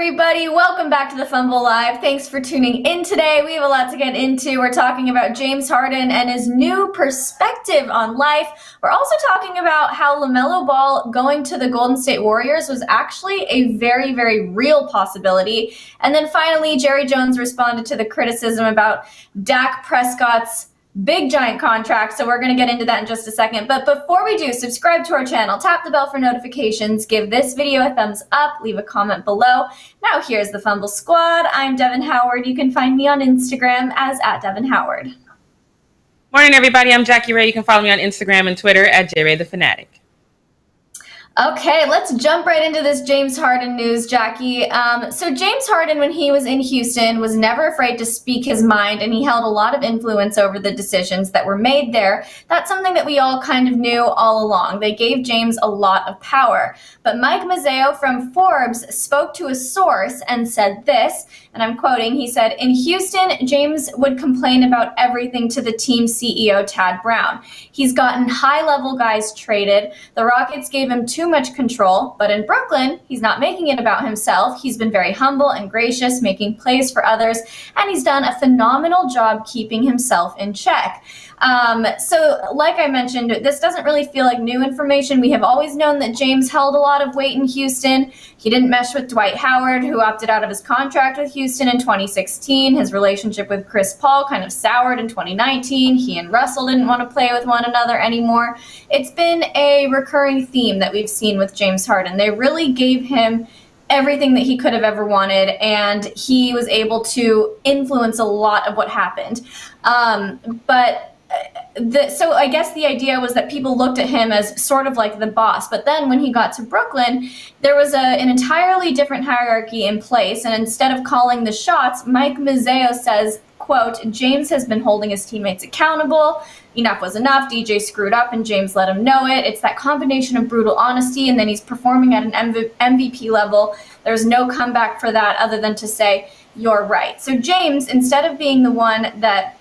everybody. Welcome back to the Fumble Live. Thanks for tuning in today. We have a lot to get into. We're talking about James Harden and his new perspective on life. We're also talking about how LaMelo Ball going to the Golden State Warriors was actually a very, very real possibility. And then finally, Jerry Jones responded to the criticism about Dak Prescott's big giant contract, so we're going to get into that in just a second. But before we do, subscribe to our channel, tap the bell for notifications, give this video a thumbs up, leave a comment below. Now here's the Fumble Squad. I'm Devin Howard. You can find me on Instagram as @DevinHoward. Morning, everybody. I'm Jackie Ray. You can follow me on Instagram and Twitter at JRayTheFanatic. Okay, let's jump right into this James Harden news, Jackie. So James Harden, when he was in Houston, was never afraid to speak his mind, and he held a lot of influence over the decisions that were made there. That's something that we all kind of knew all along. They gave James a lot of power. But Mike Mazzeo from Forbes spoke to a source and said this, and I'm quoting, he said, "In Houston, James would complain about everything to the team CEO, Tad Brown. He's gotten high-level guys traded. The Rockets gave him too much control, but in Brooklyn, he's not making it about himself. He's been very humble and gracious, making plays for others, and he's done a phenomenal job keeping himself in check." So like I mentioned, this doesn't really feel like new information. We have always known that James held a lot of weight in Houston. He didn't mesh with Dwight Howard, who opted out of his contract with Houston in 2016. His relationship with Chris Paul kind of soured in 2019. He and Russell didn't want to play with one another anymore. It's been a recurring theme that we've seen with James Harden. They really gave him everything that he could have ever wanted, and he was able to influence a lot of what happened. So I guess the idea was that people looked at him as sort of like the boss. But then when he got to Brooklyn, there was an entirely different hierarchy in place. And instead of calling the shots, Mike Mazzeo says, quote, "James has been holding his teammates accountable. Enough was enough. DJ screwed up and James let him know it. It's that combination of brutal honesty, and then he's performing at an MVP level. There's no comeback for that other than to say, you're right." So James, instead of being the one that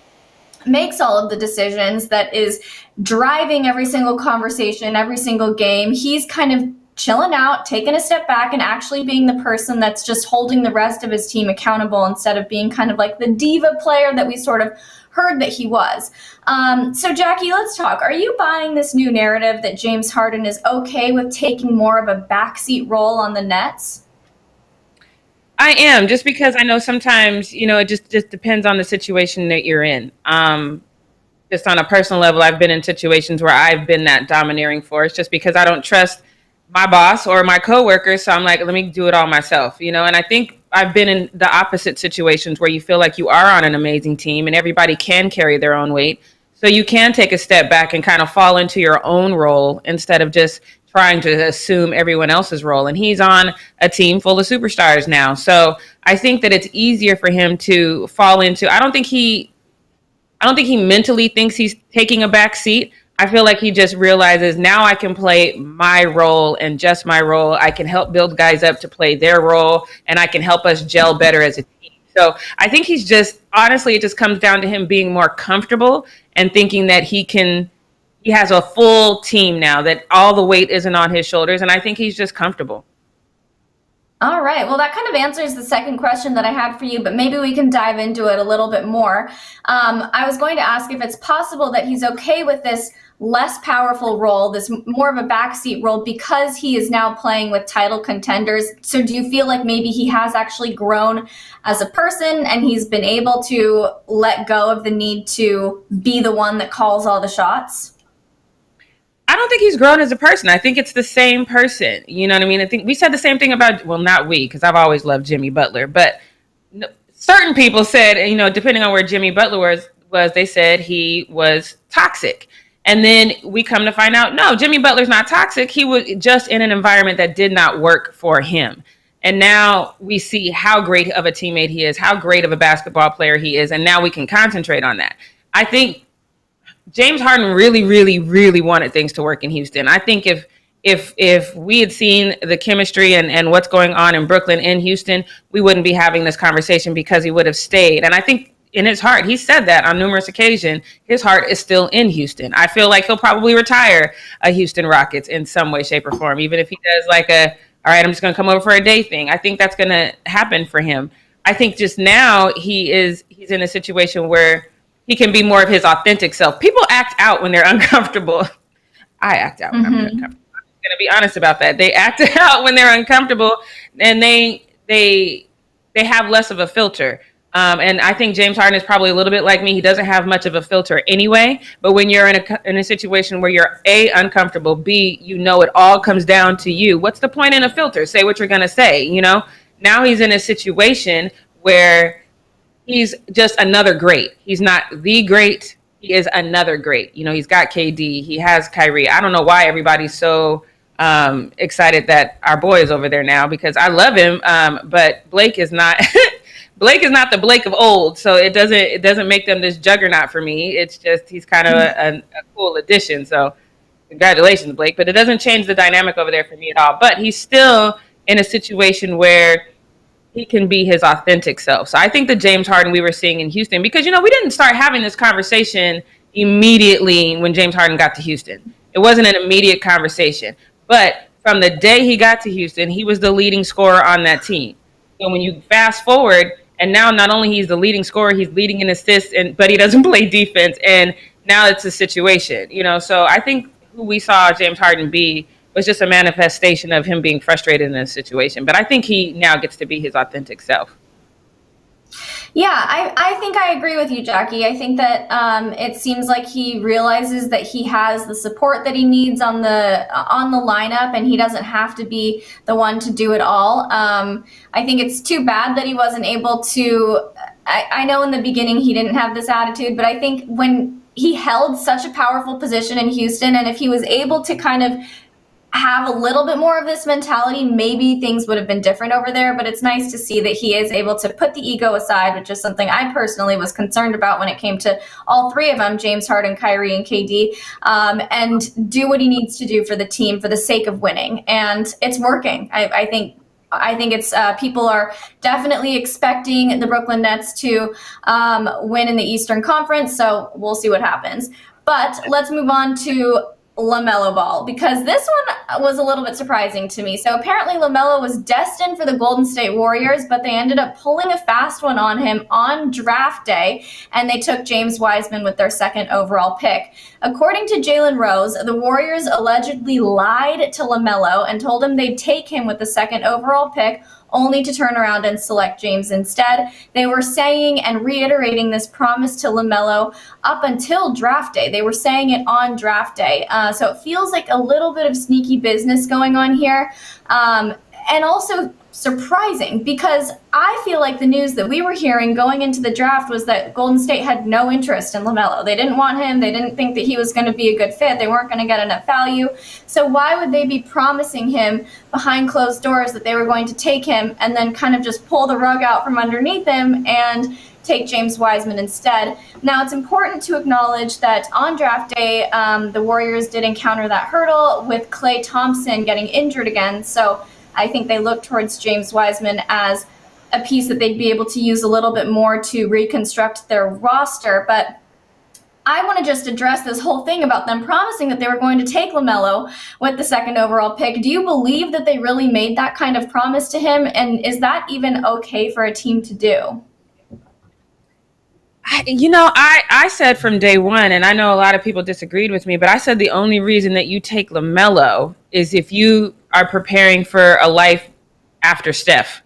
makes all of the decisions, that is driving every single conversation, every single game, he's kind of chilling out, taking a step back, and actually being the person that's just holding the rest of his team accountable instead of being kind of like the diva player that we sort of heard that he was. So Jackie, let's talk. Are you buying this new narrative that James Harden is okay with taking more of a backseat role on the Nets? I am, just because I know sometimes, it just depends on the situation that you're in. Just on a personal level, I've been in situations where I've been that domineering force just because I don't trust my boss or my coworkers. So I'm like, let me do it all myself, and I think I've been in the opposite situations where you feel like you are on an amazing team and everybody can carry their own weight. So you can take a step back and kind of fall into your own role instead of just trying to assume everyone else's role. And he's on a team full of superstars now. So I think that it's easier for him to fall into, I don't think he mentally thinks he's taking a back seat. I feel like he just realizes now I can play my role and just my role. I can help build guys up to play their role, and I can help us gel better as a team. So I think he's just, honestly, it just comes down to him being more comfortable and thinking that he has a full team now, that all the weight isn't on his shoulders. And I think he's just comfortable. All right. Well, that kind of answers the second question that I had for you, but maybe we can dive into it a little bit more. I was going to ask if it's possible that he's okay with this less powerful role, this more of a backseat role, because he is now playing with title contenders. So do you feel like maybe he has actually grown as a person and he's been able to let go of the need to be the one that calls all the shots? I don't think he's grown as a person. I think it's the same person. You know what I mean? I think we said the same thing about, well, not we, because I've always loved Jimmy Butler, but certain people said, depending on where Jimmy Butler was, they said he was toxic. And then we come to find out, no, Jimmy Butler's not toxic. He was just in an environment that did not work for him. And now we see how great of a teammate he is, how great of a basketball player he is. And now we can concentrate on that. I think James Harden really, really, really wanted things to work in Houston. I think if we had seen the chemistry and what's going on in Brooklyn and Houston, we wouldn't be having this conversation because he would have stayed. And I think in his heart, he said that on numerous occasions, his heart is still in Houston. I feel like he'll probably retire a Houston Rockets in some way, shape, or form, even if he does like a All right, I'm just going to come over for a day thing. I think that's going to happen for him. I think just now he's in a situation where he can be more of his authentic self. People act out when they're uncomfortable. I act out when I'm uncomfortable. I'm going to be honest about that. They act out when they're uncomfortable, and they have less of a filter. And I think James Harden is probably a little bit like me. He doesn't have much of a filter anyway. But when you're in a situation where you're A, uncomfortable, B, it all comes down to you. What's the point in a filter? Say what you're going to say, Now he's in a situation where he's just another great. He's not the great. He is another great. He's got KD. He has Kyrie. I don't know why everybody's so excited that our boy is over there now, because I love him. But Blake is not. Blake is not the Blake of old, so it doesn't make them this juggernaut for me. It's just he's kind of a cool addition. So congratulations, Blake. But it doesn't change the dynamic over there for me at all. But he's still in a situation where he can be his authentic self. So I think the James Harden we were seeing in Houston, because, we didn't start having this conversation immediately when James Harden got to Houston. It wasn't an immediate conversation. But from the day he got to Houston, he was the leading scorer on that team. So when you fast forward, and now not only he's the leading scorer, he's leading in assists, but he doesn't play defense. And now it's a situation, So I think who we saw James Harden be was just a manifestation of him being frustrated in a situation. But I think he now gets to be his authentic self. Yeah, I think I agree with you, Jackie. I think that it seems like he realizes that he has the support that he needs on the lineup, and he doesn't have to be the one to do it all. I think it's too bad that he wasn't able to. I know in the beginning he didn't have this attitude, but I think when he held such a powerful position in Houston, and if he was able to kind of have a little bit more of this mentality, maybe things would have been different over there. But it's nice to see that he is able to put the ego aside, which is something I personally was concerned about when it came to all three of them, James Harden, Kyrie, and KD, and do what he needs to do for the team for the sake of winning. And it's working. I think it's people are definitely expecting the Brooklyn Nets to win in the Eastern Conference. So we'll see what happens. But let's move on to LaMelo Ball, because this one was a little bit surprising to me. So apparently LaMelo was destined for the Golden State Warriors, but they ended up pulling a fast one on him on draft day, and they took James Wiseman with their second overall pick. According to Jalen Rose, the Warriors allegedly lied to LaMelo and told him they'd take him with the second overall pick, only to turn around and select James instead. They were saying and reiterating this promise to LaMelo up until draft day. They were saying it on draft day. So it feels like a little bit of sneaky business going on here. And also surprising, because I feel like the news that we were hearing going into the draft was that Golden State had no interest in LaMelo. They didn't want him. They didn't think that he was going to be a good fit. They weren't going to get enough value. So why would they be promising him behind closed doors that they were going to take him and then kind of just pull the rug out from underneath him and take James Wiseman instead? Now, it's important to acknowledge that on draft day, the Warriors did encounter that hurdle with Klay Thompson getting injured again. So I think they look towards James Wiseman as a piece that they'd be able to use a little bit more to reconstruct their roster. But I want to just address this whole thing about them promising that they were going to take LaMelo with the second overall pick. Do you believe that they really made that kind of promise to him? And is that even okay for a team to do? I said from day one, and I know a lot of people disagreed with me, but I said the only reason that you take LaMelo is if you are preparing for a life after Steph,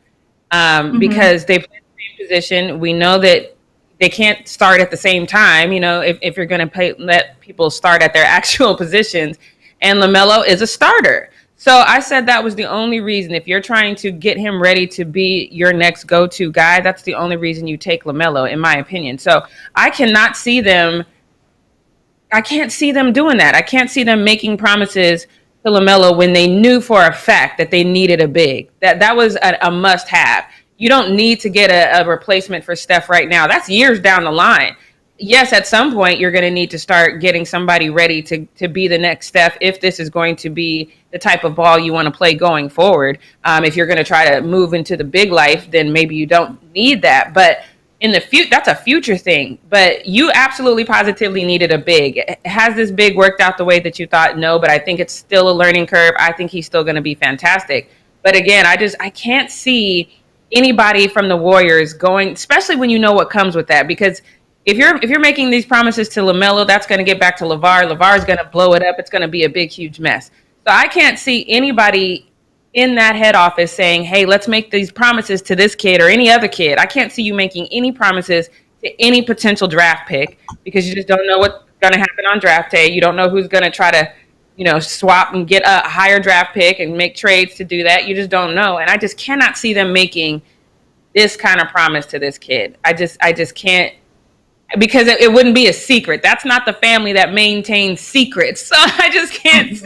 because they play the same position. We know that they can't start at the same time, if you're going to let people start at their actual positions, and LaMelo is a starter. So I said that was the only reason. If you're trying to get him ready to be your next go-to guy, that's the only reason you take LaMelo, in my opinion. So I can't see them doing that. I can't see them making promises to LaMelo when they knew for a fact that they needed a big. That was a must-have. You don't need to get a replacement for Steph right now. That's years down the line. Yes, at some point, you're going to need to start getting somebody ready to be the next Steph if this is going to be the type of ball you want to play going forward. If you're going to try to move into the big life, then maybe you don't need that. But in the future, that's a future thing. But you absolutely positively needed a big. Has this big worked out the way that you thought? No, but I think it's still a learning curve. I think he's still going to be fantastic. But again, I can't see anybody from the Warriors going, especially when you know what comes with that. Because if you're making these promises to LaMelo, that's going to get back to LeVar. LeVar is going to blow it up. It's going to be a big, huge mess. So I can't see anybody in that head office saying, hey, let's make these promises to this kid or any other kid. I can't see you making any promises to any potential draft pick because you just don't know what's going to happen on draft day. You don't know who's going to try to, swap and get a higher draft pick and make trades to do that. You just don't know. And I just cannot see them making this kind of promise to this kid. I just can't, because it wouldn't be a secret. That's not the family that maintains secrets. So I just can't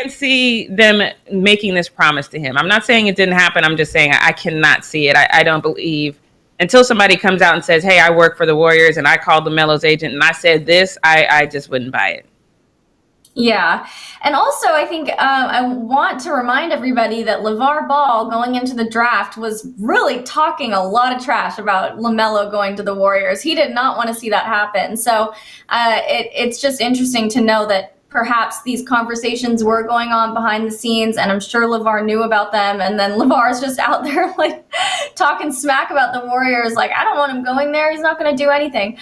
see them making this promise to him. I'm not saying it didn't happen. I'm just saying I cannot see it. I don't believe until somebody comes out and says, hey, I work for the Warriors and I called LaMelo's agent and I said this, I just wouldn't buy it. Yeah. And also, I think I want to remind everybody that LeVar Ball going into the draft was really talking a lot of trash about LaMelo going to the Warriors. He did not want to see that happen. So it's just interesting to know that perhaps these conversations were going on behind the scenes, and I'm sure LeVar knew about them. And then LeVar's just out there like talking smack about the Warriors. Like, I don't want him going there. He's not going to do anything.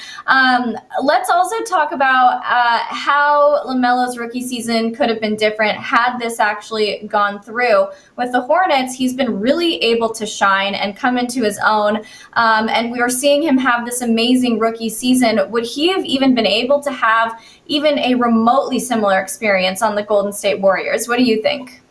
Let's also talk about how LaMelo's rookie season could have been different had this actually gone through. With the Hornets, he's been really able to shine and come into his own. And we are seeing him have this amazing rookie season. Would he have even been able to have even a remotely similar experience on the Golden State Warriors? What do you think?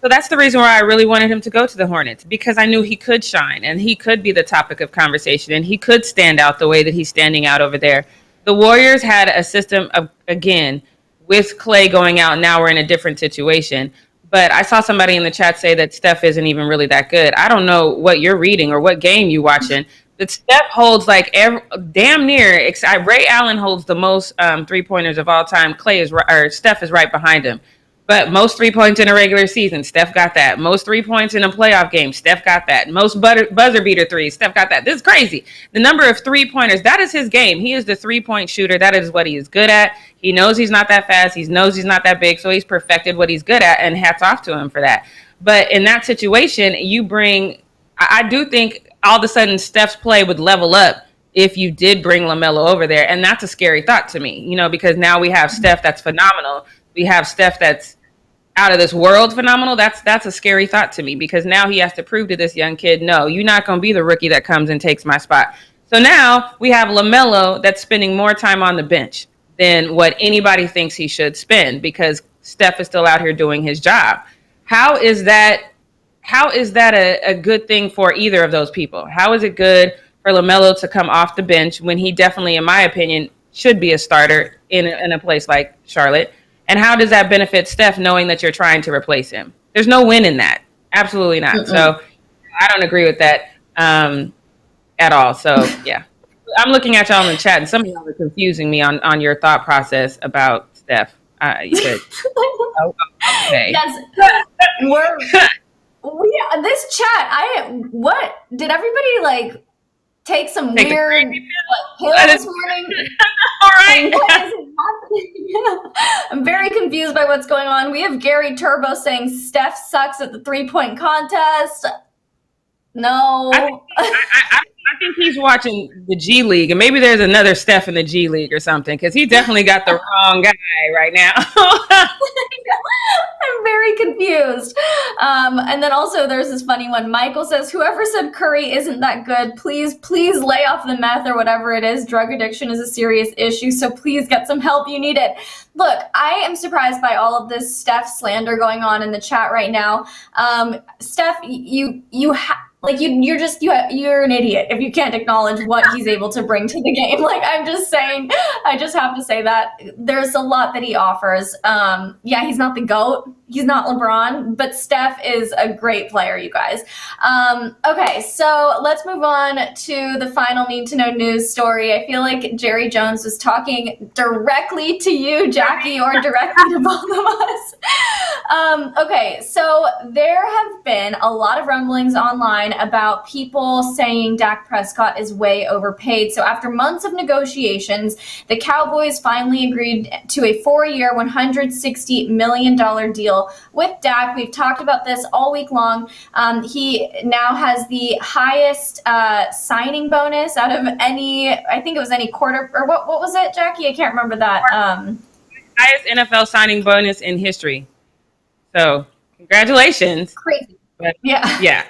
So that's the reason why I really wanted him to go to the Hornets, because I knew he could shine and he could be the topic of conversation and he could stand out the way that he's standing out over there. The Warriors had a system of, again, with Clay going out, now we're in a different situation. But I saw somebody in the chat say that Steph isn't even really that good. I don't know what you're reading or what game you're watching. But Steph holds like damn near. Ray Allen holds the most 3-pointers of all time. Steph is right behind him. But most 3 points in a regular season, Steph got that. Most 3 points in a playoff game, Steph got that. Most buzzer beater threes, Steph got that. This is crazy. The number of 3-pointers, that is his game. He is the 3-point shooter. That is what he is good at. He knows he's not that fast. He knows he's not that big. So he's perfected what he's good at, and hats off to him for that. But in that situation, I do think all of a sudden Steph's play would level up if you did bring LaMelo over there. And that's a scary thought to me, because now we have Steph that's phenomenal. We have Steph that's out of this world phenomenal. That's a scary thought to me, because now he has to prove to this young kid, no, you're not going to be the rookie that comes and takes my spot. So now we have LaMelo that's spending more time on the bench than what anybody thinks he should spend, because Steph is still out here doing his job. How is that a good thing for either of those people? How is it good for LaMelo to come off the bench when he definitely, in my opinion, should be a starter in a place like Charlotte? And how does that benefit Steph knowing that you're trying to replace him? There's no win in that. Absolutely not. Mm-mm. So I don't agree with that at all. So, yeah. I'm looking at y'all in the chat, and some of y'all are confusing me on your thought process about Steph. Okay. Yes. This chat, what did everybody take some weird pills this morning? All right. What is happening? I'm very confused by what's going on. We have Gary Turbo saying Steph sucks at the 3-point contest. No. I think he's watching the G League, and maybe there's another Steph in the G League or something, because he definitely got the wrong guy right now. I'm very confused. And then also there's this funny one. Michael says, whoever said Curry isn't that good, please lay off the meth or whatever it is. Drug addiction is a serious issue, so please get some help. You need it. Look, I am surprised by all of this Steph slander going on in the chat right now. Steph, you're an idiot if you can't acknowledge what he's able to bring to the game. I'm just saying, I just have to say that there's a lot that he offers. Yeah, he's not the GOAT. He's not LeBron, but Steph is a great player, you guys. Okay, so let's move on to the final need to know news story. I feel like Jerry Jones was talking directly to you, Jackie, or directly to both of us. Okay, so there have been a lot of rumblings online about people saying Dak Prescott is way overpaid. So after months of negotiations, the Cowboys finally agreed to a 4-year, $160 million deal deal with Dak. We've talked about this all week long. He now has the highest signing bonus out of any, I think it was any quarter, or what was it, Jackie? I can't remember that. Highest NFL signing bonus in history. So congratulations. Crazy. But, yeah.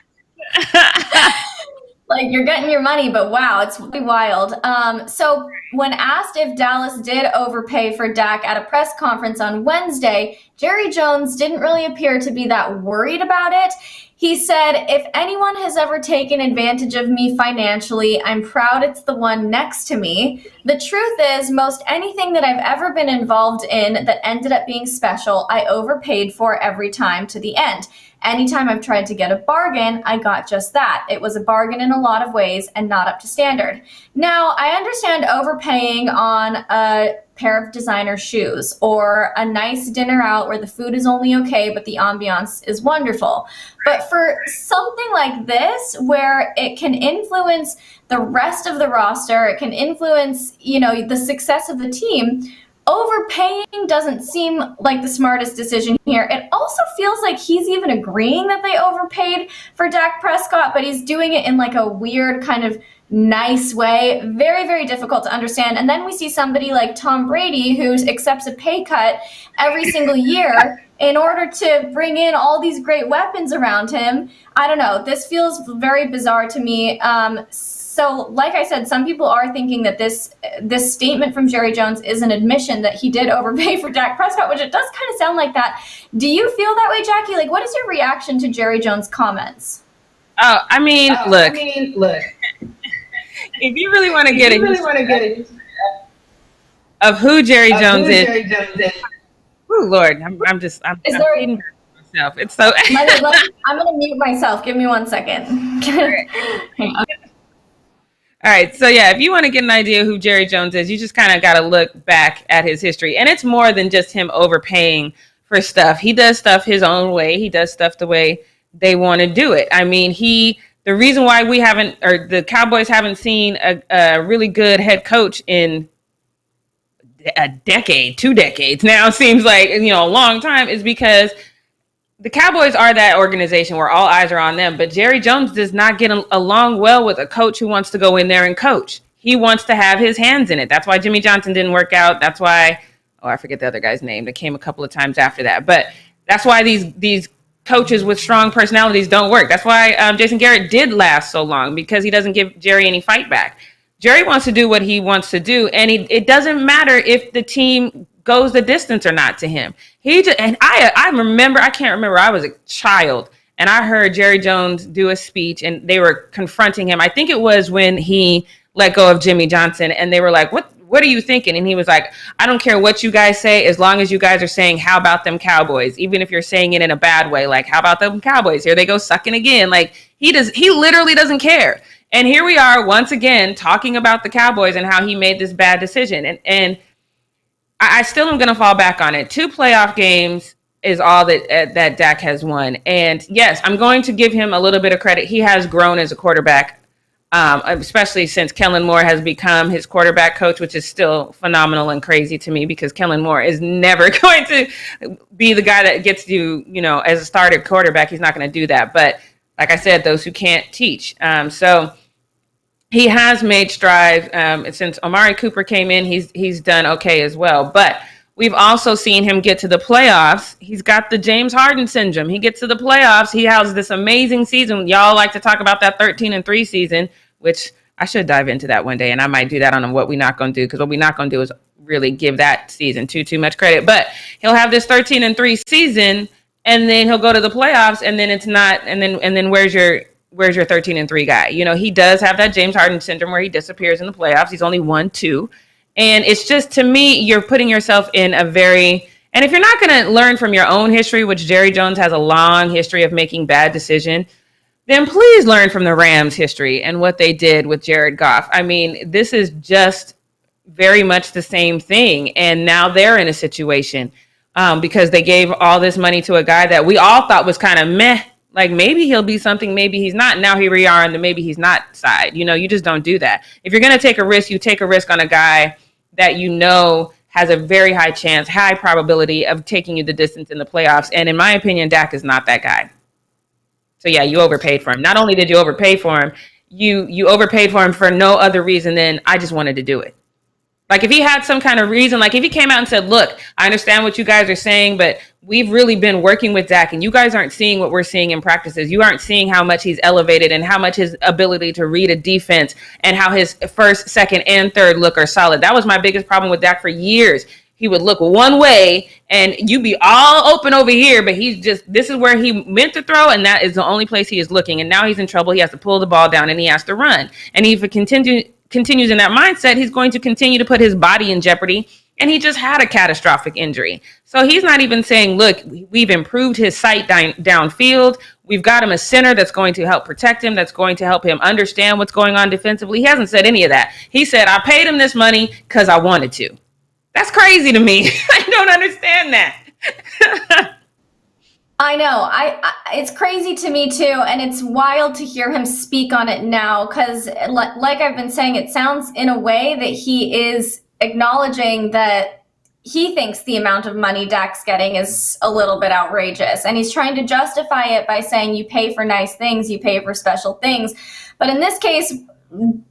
Like, you're getting your money, but wow, it's really wild. So when asked if Dallas did overpay for Dak at a press conference on Wednesday, Jerry Jones didn't really appear to be that worried about it. He said, if anyone has ever taken advantage of me financially, I'm proud it's the one next to me. The truth is, most anything that I've ever been involved in that ended up being special, I overpaid for every time to the end. Anytime I've tried to get a bargain, I got just that. It was a bargain in a lot of ways and not up to standard. Now, I understand overpaying on a pair of designer shoes or a nice dinner out where the food is only okay, but the ambiance is wonderful. But for something like this, where it can influence the rest of the roster, it can influence, the success of the team, overpaying doesn't seem like the smartest decision here. It also feels like he's even agreeing that they overpaid for Dak Prescott, but he's doing it in like a weird kind of nice way. Very, very difficult to understand. And then we see somebody like Tom Brady who accepts a pay cut every single year in order to bring in all these great weapons around him. I don't know. This feels very bizarre to me. So like I said, some people are thinking that this statement from Jerry Jones is an admission that he did overpay for Dak Prescott, which it does kind of sound like that. Do you feel that way, Jackie? Like, what is your reaction to Jerry Jones' comments? Look. If you really want to get it, of who Jerry Jones is. Oh Lord, I'm feeding myself. It's so. I'm gonna mute myself. Give me 1 second. Hang on. All right, so yeah, if you want to get an idea who Jerry Jones is, you just kind of got to look back at his history. And it's more than just him overpaying for stuff. He does stuff his own way. He does stuff the way they want to do it. I mean, the reason why the Cowboys haven't seen a really good head coach in a decade, 2 decades now, seems like, a long time, is because the Cowboys are that organization where all eyes are on them, but Jerry Jones does not get along well with a coach who wants to go in there and coach. He wants to have his hands in it. That's why Jimmy Johnson didn't work out. That's why, I forget the other guy's name that came a couple of times after that. But that's why these coaches with strong personalities don't work. That's why Jason Garrett did last so long, because he doesn't give Jerry any fight back. Jerry wants to do what he wants to do, and it doesn't matter if the team goes the distance or not to him. I remember, I can't remember, I was a child and I heard Jerry Jones do a speech and they were confronting him. I think it was when he let go of Jimmy Johnson and they were like, what are you thinking? And he was like, I don't care what you guys say, as long as you guys are saying, how about them Cowboys? Even if you're saying it in a bad way, like, how about them Cowboys? Here they go sucking again. Like, he literally doesn't care. And here we are once again talking about the Cowboys and how he made this bad decision. And I still am going to fall back on it. 2 playoff games is all that Dak has won. And yes, I'm going to give him a little bit of credit. He has grown as a quarterback, especially since Kellen Moore has become his quarterback coach, which is still phenomenal and crazy to me, because Kellen Moore is never going to be the guy that gets you, as a starter quarterback. He's not going to do that. But like I said, those who can't teach. So he has made strides. Since Amari Cooper came in, he's done okay as well. But we've also seen him get to the playoffs. He's got the James Harden syndrome. He gets to the playoffs. He has this amazing season. Y'all like to talk about that 13-3 season, which I should dive into that one day, and I might do that on what we're not going to do, because what we're not going to do is really give that season too much credit. But he'll have this 13-3 season, and then he'll go to the playoffs, and then it's not. And then where's your 13-3 guy? He does have that James Harden syndrome where he disappears in the playoffs. He's only 1-2. And it's just, to me, you're putting yourself in and if you're not going to learn from your own history, which Jerry Jones has a long history of making bad decisions, then please learn from the Rams' history and what they did with Jared Goff. I mean, this is just very much the same thing. And now they're in a situation because they gave all this money to a guy that we all thought was kind of meh. Like, maybe he'll be something, maybe he's not. Now here we are on the maybe he's not side. You just don't do that. If you're going to take a risk, you take a risk on a guy that has a very high probability of taking you the distance in the playoffs. And in my opinion, Dak is not that guy. So yeah, you overpaid for him. Not only did you overpay for him, you overpaid for him for no other reason than I just wanted to do it. Like if he had some kind of reason, like if he came out and said, look, I understand what you guys are saying, but we've really been working with Dak and you guys aren't seeing what we're seeing in practices. You aren't seeing how much he's elevated and how much his ability to read a defense and how his first, second, and third look are solid. That was my biggest problem with Dak for years. He would look one way and you'd be all open over here, but this is where he meant to throw, and that is the only place he is looking. And now he's in trouble. He has to pull the ball down and he has to run. And if it continues in that mindset, he's going to continue to put his body in jeopardy. And he just had a catastrophic injury. So he's not even saying, look, we've improved his sight downfield. We've got him a center that's going to help protect him, that's going to help him understand what's going on defensively. He hasn't said any of that. He said, I paid him this money because I wanted to. That's crazy to me. I don't understand that. I know. It's crazy to me too, and it's wild to hear him speak on it now because, like I've been saying, it sounds in a way that he is acknowledging that he thinks the amount of money Dak's getting is a little bit outrageous, and he's trying to justify it by saying you pay for nice things, you pay for special things. But in this case,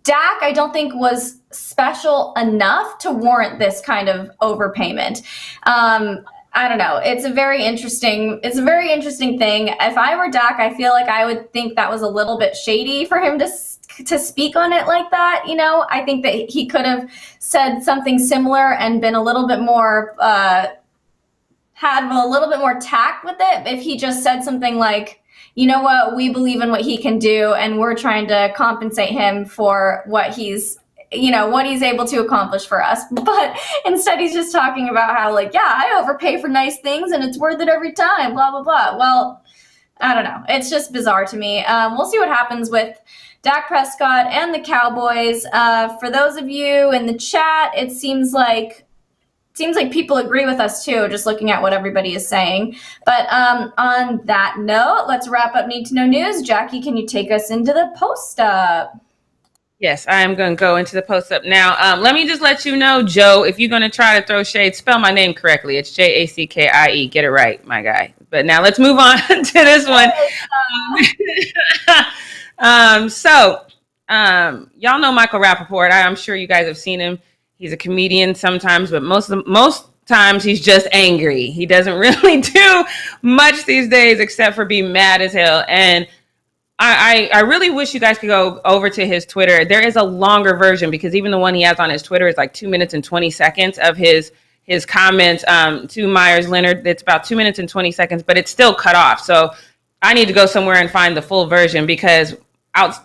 Dak, I don't think was special enough to warrant this kind of overpayment. I don't know. It's a very interesting thing. If I were Dak, I feel like I would think that was a little bit shady for him to speak on it like that. You know, I think that he could have said something similar and been a little bit more, had a little bit more tact with it. If he just said something like, you know what, we believe in what he can do and we're trying to compensate him for what he's able to accomplish for us. But instead he's just talking about how, like, yeah, I overpay for nice things and it's worth it every time, blah, blah, blah. Well, I don't know. It's just bizarre to me. We'll see what happens with Dak Prescott and the Cowboys. For those of you in the chat, it seems like people agree with us too, just looking at what everybody is saying. But on that note, let's wrap up Need to Know News. Jackie, can you take us into the post-up? Yes, I am going to go into the post-up now. Let me just let you know, Joe, if you're going to try to throw shade, spell my name correctly. It's Jackie. Get it right, my guy. But now let's move on to this one. Y'all know Michael Rapaport. I'm sure you guys have seen him. He's a comedian sometimes, but most times he's just angry. He doesn't really do much these days except for be mad as hell. And I really wish you guys could go over to his Twitter. There is a longer version because even the one he has on his Twitter is like 2 minutes and 20 seconds of his comments to Meyers, Leonard. It's about 2 minutes and 20 seconds, but it's still cut off. So I need to go somewhere and find the full version because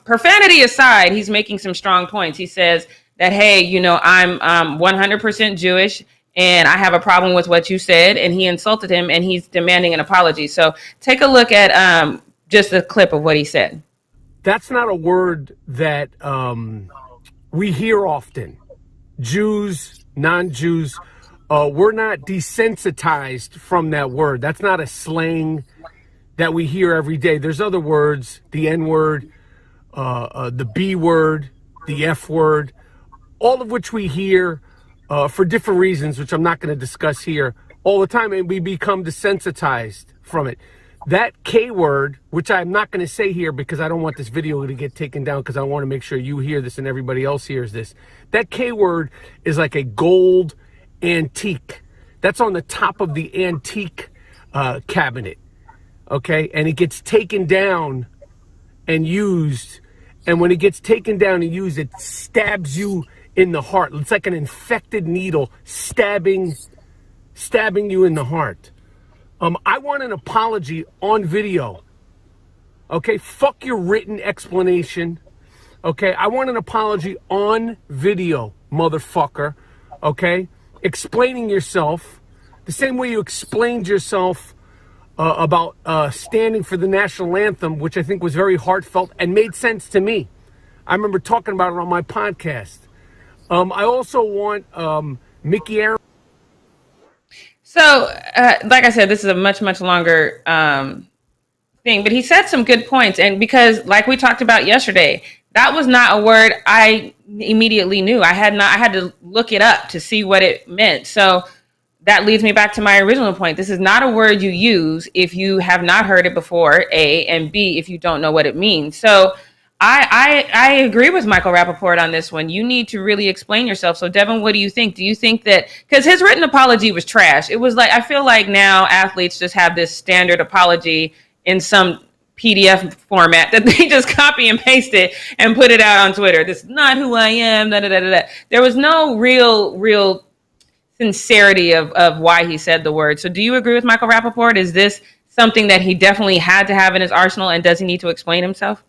profanity aside, he's making some strong points. He says that, hey, I'm 100% Jewish and I have a problem with what you said. And he insulted him and he's demanding an apology. So take a look at just a clip of what he said. That's not a word that we hear often. Jews, non-Jews, we're not desensitized from that word. That's not a slang that we hear every day. There's other words, the N-word, the B word, the F word, all of which we hear for different reasons, which I'm not going to discuss here all the time, and we become desensitized from it. That K word, which I'm not going to say here because I don't want this video to get taken down because I want to make sure you hear this and everybody else hears this. That K word is like a gold antique. That's on the top of the antique cabinet, okay? And it gets taken down and used. And when it gets taken down and used, it stabs you in the heart. It's like an infected needle stabbing you in the heart. I want an apology on video. Okay, fuck your written explanation. Okay, I want an apology on video, motherfucker. Okay, explaining yourself the same way you explained yourself about standing for the national anthem, which I think was very heartfelt and made sense to me. I remember talking about it on my podcast. I also want Mickey Aaron. So, like I said, this is a much, much longer thing, but he said some good points. And because, like we talked about yesterday, that was not a word I immediately knew. I had to look it up to see what it meant. So that leads me back to my original point. This is not a word you use if you have not heard it before, A, and B, if you don't know what it means. So I agree with Michael Rappaport on this one. You need to really explain yourself. So Devin, what do you think? Do you think that, because his written apology was trash. It was like, I feel like now athletes just have this standard apology in some PDF format that they just copy and paste it and put it out on Twitter. This is not who I am. Da, da, da, da, da. There was no real sincerity of why he said the word. So do you agree with Michael Rappaport? Is this something that he definitely had to have in his arsenal, and does he need to explain himself?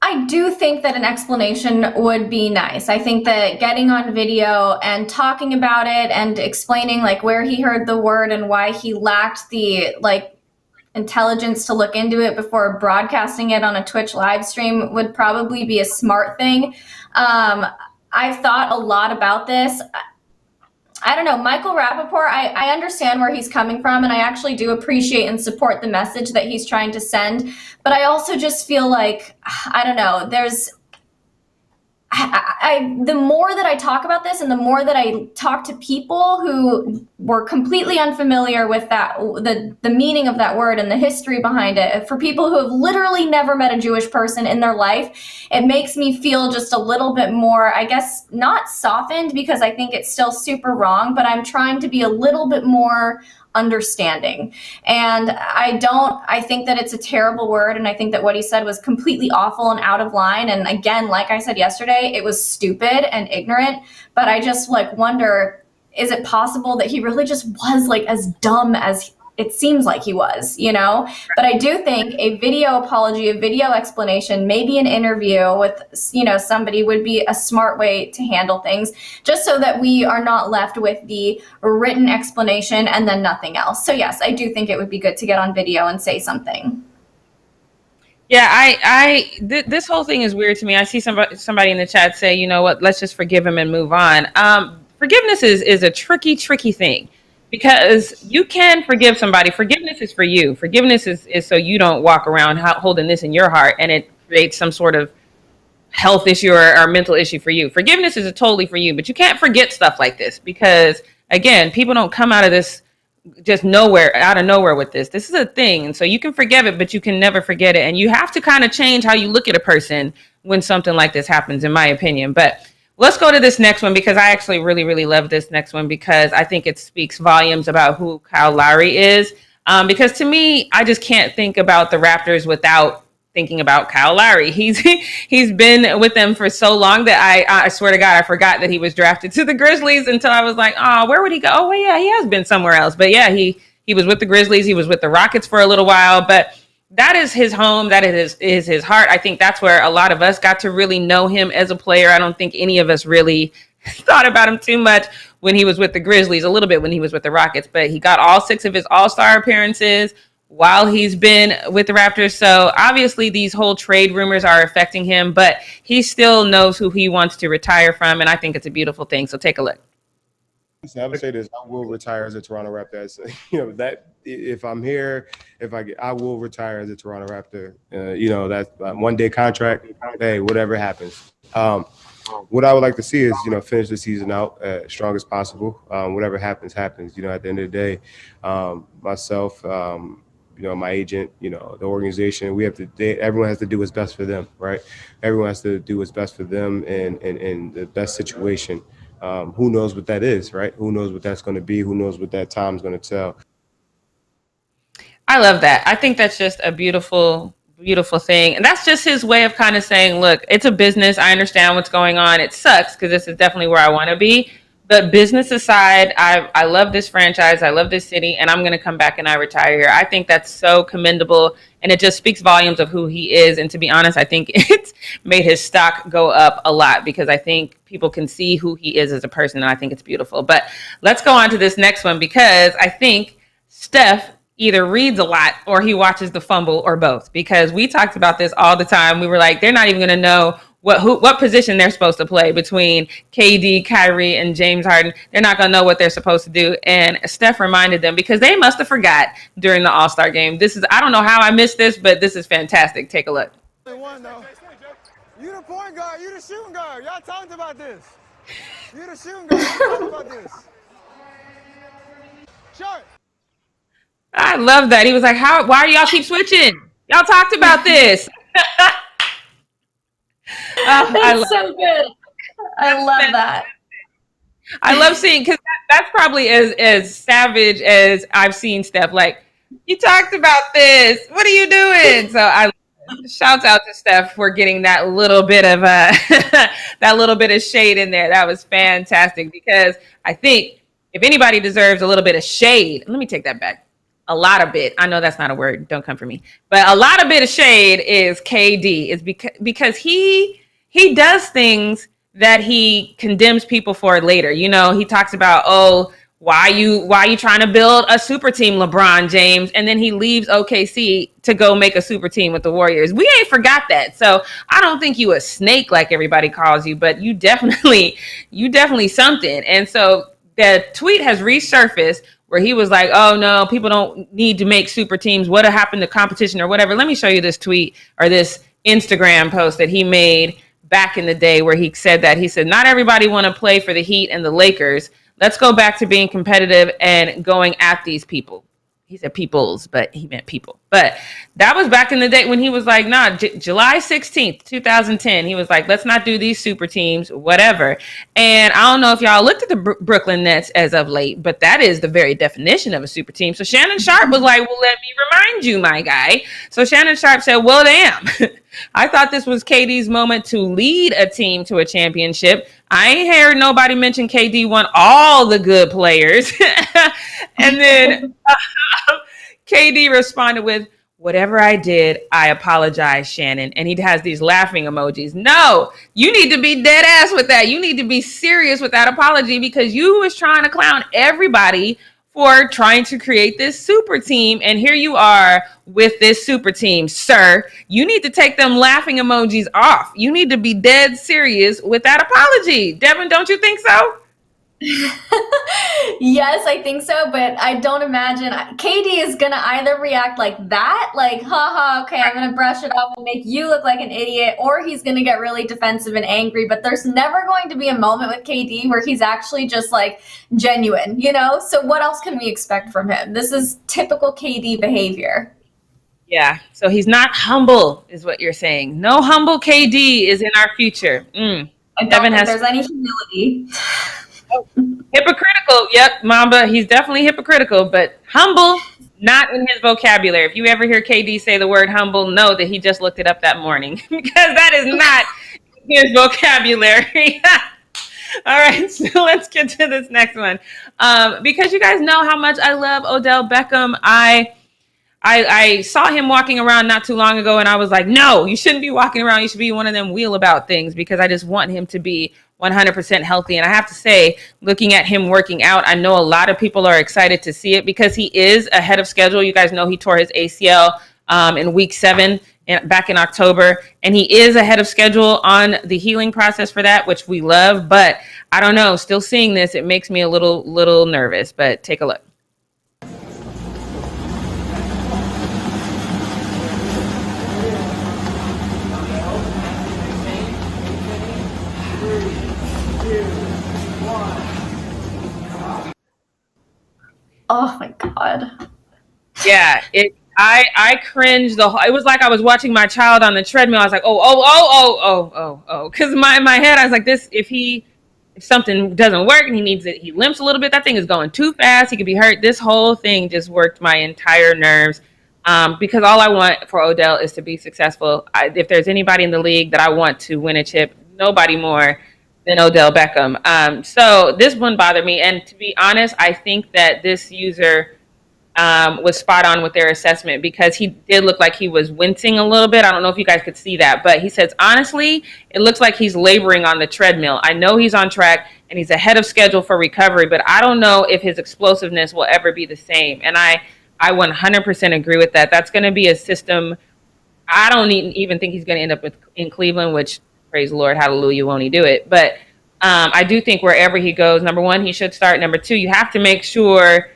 I do think that an explanation would be nice. I think that getting on video and talking about it and explaining like where he heard the word and why he lacked the like intelligence to look into it before broadcasting it on a Twitch live stream would probably be a smart thing. I've thought a lot about this. I don't know, Michael Rappaport, I understand where he's coming from, and I actually do appreciate and support the message that he's trying to send. But I also just feel like, I don't know, the more that I talk about this and the more that I talk to people who were completely unfamiliar with that, the meaning of that word and the history behind it, for people who have literally never met a Jewish person in their life, it makes me feel just a little bit more, I guess, not softened, because I think it's still super wrong, but I'm trying to be a little bit more understanding. And I think that it's a terrible word, and I think that what he said was completely awful and out of line. And again, like I said yesterday, it was stupid and ignorant, but I just like wonder, is it possible that he really just was like as dumb as it seems like he was, you know? But I do think a video apology, a video explanation, maybe an interview with, you know, somebody would be a smart way to handle things, just so that we are not left with the written explanation and then nothing else. So yes, I do think it would be good to get on video and say something. Yeah, this whole thing is weird to me. I see somebody in the chat say, you know what, let's just forgive him and move on. Forgiveness is a tricky thing. Because you can forgive somebody. Forgiveness is for you. Forgiveness is so you don't walk around holding this in your heart and it creates some sort of health issue or mental issue for you. Forgiveness is totally for you, but you can't forget stuff like this because, again, people don't come out of this just out of nowhere with this. This is a thing. And so you can forgive it, but you can never forget it. And you have to kind of change how you look at a person when something like this happens, in my opinion. But let's go to this next one, because I actually really love this next one, because I think it speaks volumes about who Kyle Lowry is. Because to me, I just can't think about the Raptors without thinking about Kyle Lowry. He's been with them for so long that I swear to God, I forgot that he was drafted to the Grizzlies until I was like, oh, where would he go? Oh, well, yeah, he has been somewhere else. But yeah, he was with the Grizzlies. He was with the Rockets for a little while, but that is his home. That is his heart. I think that's where a lot of us got to really know him as a player. I don't think any of us really thought about him too much when he was with the Grizzlies, a little bit when he was with the Rockets, but he got all 6 of his All-Star appearances while he's been with the Raptors. So obviously these whole trade rumors are affecting him, but he still knows who he wants to retire from. And I think it's a beautiful thing. So take a look. I would say this: I will retire as a Toronto Raptor. You know, that if I'm here, I will retire as a Toronto Raptor. You know, that's a 1-day contract. Hey, whatever happens. What I would like to see is, you know, finish the season out as strong as possible. Whatever happens. You know, at the end of the day, myself, you know, my agent, you know, the organization, everyone has to do what's best for them, right? Everyone has to do what's best for them in the best situation. Who knows what that is, right? Who knows what that's going to be? Who knows what that time's going to tell? I love that. I think that's just a beautiful thing. And that's just his way of kind of saying, look, it's a business. I understand what's going on. It sucks because this is definitely where I want to be. But business aside, I love this franchise. I love this city, and I'm going to come back and I retire here. I think that's so commendable, and it just speaks volumes of who he is. And to be honest, I think it's made his stock go up a lot because I think people can see who he is as a person, and I think it's beautiful. But let's go on to this next one, because I think Steph either reads a lot or he watches the Fumble, or both, because we talked about this all the time. We were like, they're not even going to know what position they're supposed to play between KD, Kyrie, and James Harden. They're not going to know what they're supposed to do. And Steph reminded them, because they must have forgot during the All-Star game. I don't know how I missed this, but this is fantastic. Take a look. One though. You the point guard. You the shooting guard. Y'all talked about this. You the shooting guard. Y'all talked about this. Sharpe. I love that. He was like, why do y'all keep switching? Y'all talked about this. That's so good. I love that. I love seeing, because that's probably as savage as I've seen Steph. Like, you talked about this. What are you doing? So shouts out to Steph for getting that little bit of that little bit of shade in there. That was fantastic, because I think if anybody deserves a little bit of shade, let me take that back. A lot of bit. I know that's not a word. Don't come for me. But a lot of bit of shade is KD. Is because he does things that he condemns people for later. You know, he talks about, why you trying to build a super team, LeBron James? And then he leaves OKC to go make a super team with the Warriors. We ain't forgot that. So I don't think you a snake like everybody calls you, but you definitely something. And so the tweet has resurfaced where he was like, oh no, people don't need to make super teams. What happened to competition or whatever? Let me show you this tweet or this Instagram post that he made back in the day where he said that. He said, not everybody want to play for the Heat and the Lakers. Let's go back to being competitive and going at these people. He said peoples, but he meant people. But that was back in the day when he was like, nah, July 16th, 2010. He was like, let's not do these super teams, whatever. And I don't know if y'all looked at the Brooklyn Nets as of late, but that is the very definition of a super team. So Shannon Sharpe was like, well, let me remind you, my guy. So Shannon Sharpe said, well, damn. I thought this was KD's moment to lead a team to a championship. I ain't heard nobody mention KD won all the good players. And then KD responded with, whatever I did, I apologize, Shannon. And he has these laughing emojis. No, you need to be dead ass with that. You need to be serious with that apology, because you was trying to clown everybody for trying to create this super team. And here you are with this super team, sir. You need to take them laughing emojis off. You need to be dead serious with that apology. Devin, don't you think so? Yes, I think so, but I don't imagine KD is gonna either react like that, like, haha, okay, I'm gonna brush it off and make you look like an idiot, or he's gonna get really defensive and angry. But there's never going to be a moment with KD where he's actually just like genuine, you know? So what else can we expect from him? This is typical KD behavior. Yeah, so he's not humble, is what you're saying. No humble KD is in our future. I don't think there's any humility. Hypocritical. Yep, Mamba. He's definitely hypocritical, but humble, not in his vocabulary. If you ever hear KD say the word humble, know that he just looked it up that morning, because that is not his vocabulary. All right, so let's get to this next one. Because you guys know how much I love Odell Beckham. I saw him walking around not too long ago, and I was like, no, you shouldn't be walking around. You should be one of them wheelabout things, because I just want him to be 100% healthy. And I have to say, looking at him working out, I know a lot of people are excited to see it, because he is ahead of schedule. You guys know he tore his ACL in week 7 back in October, and he is ahead of schedule on the healing process for that, which we love. But I don't know, still seeing this, it makes me a little nervous. But take a look. Oh my God. Yeah, I cringed it was like I was watching my child on the treadmill. I was like, oh, because my head, I was like, this, if something doesn't work and he limps a little bit, that thing is going too fast, he could be hurt. This whole thing just worked my entire nerves, because all I want for Odell is to be successful. If there's anybody in the league that I want to win a chip, nobody more than Odell Beckham. So this one bothered me. And to be honest, I think that this user was spot on with their assessment, because he did look like he was wincing a little bit. I don't know if you guys could see that, but he says, honestly, it looks like he's laboring on the treadmill. I know he's on track and he's ahead of schedule for recovery, but I don't know if his explosiveness will ever be the same. And I 100% agree with that. That's going to be a system. I don't even think he's going to end up in Cleveland, which, praise the Lord, hallelujah, won't he do it? But I do think wherever he goes, number one, he should start. Number two, you have to make sure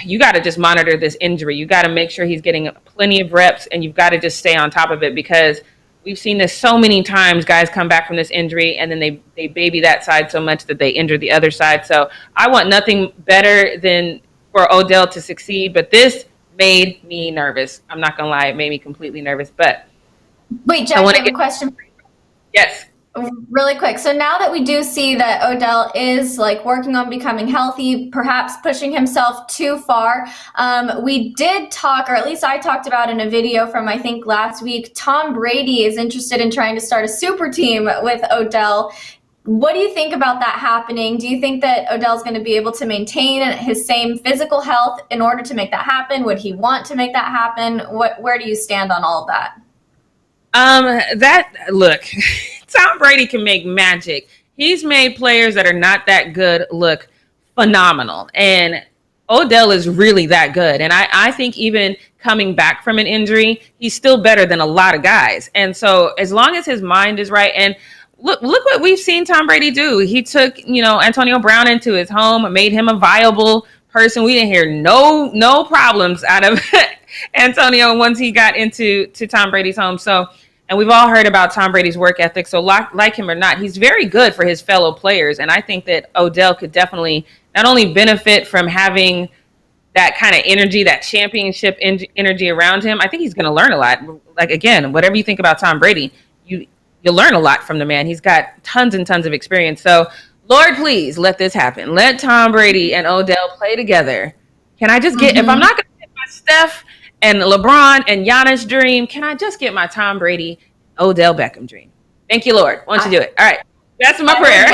you got to just monitor this injury. You got to make sure he's getting plenty of reps, and you've got to just stay on top of it, because we've seen this so many times. Guys come back from this injury and then they baby that side so much that they injure the other side. So I want nothing better than for Odell to succeed, but this made me nervous. I'm not going to lie. It made me completely nervous, but. Wait, Jack, I have a question for you. Yes. Really quick. So now that we do see that Odell is like working on becoming healthy, perhaps pushing himself too far, we did talk, or at least I talked about in a video from I think last week, Tom Brady is interested in trying to start a super team with Odell. What do you think about that happening? Do you think that Odell's going to be able to maintain his same physical health in order to make that happen? Would he want to make that happen? Where do you stand on all of that? Look, Tom Brady can make magic. He's made players that are not that good look phenomenal. And Odell is really that good. And I think even coming back from an injury, he's still better than a lot of guys. And so as long as his mind is right, and look what we've seen Tom Brady do. He took, Antonio Brown into his home, made him a viable person. We didn't hear no problems out of Antonio once he got into Tom Brady's home. So, and we've all heard about Tom Brady's work ethic. So like him or not, he's very good for his fellow players. And I think that Odell could definitely not only benefit from having that kind of energy, that championship energy around him. I think he's going to learn a lot. Like, again, whatever you think about Tom Brady, you'll learn a lot from the man. He's got tons and tons of experience. So, Lord, please let this happen. Let Tom Brady and Odell play together. Can I just get, if I'm not going to get my Steph and LeBron and Giannis dream, can I just get my Tom Brady, Odell Beckham dream? Thank you, Lord. Why don't you do it? All right. That's my prayer.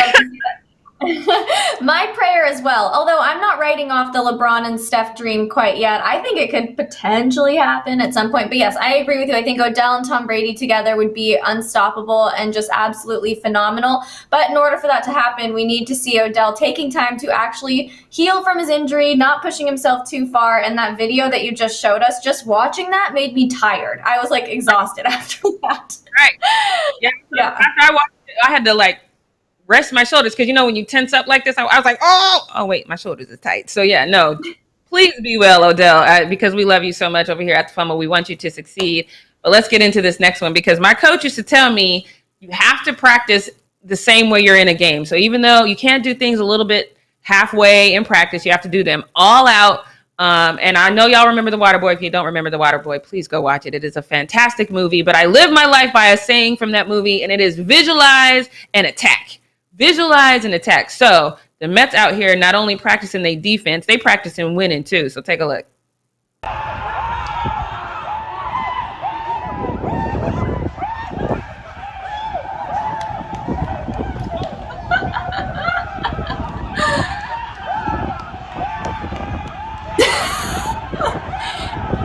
My prayer as well. Although I'm not writing off the LeBron and Steph dream quite yet. I think it could potentially happen at some point. But yes, I agree with you. I think Odell and Tom Brady together would be unstoppable and just absolutely phenomenal. But in order for that to happen, we need to see Odell taking time to actually heal from his injury, not pushing himself too far. And that video that you just showed us, just watching that made me tired. I was like exhausted after that. Right. Yeah. After I watched it, I had to rest my shoulders, because when you tense up like this, I was like, oh wait, my shoulders are tight. So yeah, no, please be well, Odell, because we love you so much over here at the Fumble. We want you to succeed. But let's get into this next one, because my coach used to tell me you have to practice the same way you're in a game. So even though you can't do things a little bit halfway in practice, you have to do them all out. And I know y'all remember The Waterboy. If you don't remember The Waterboy, please go watch it. It is a fantastic movie. But I live my life by a saying from that movie, and it is visualize and attack. Visualize and attack. So the Mets out here not only practicing their defense, they practicing winning too. So take a look.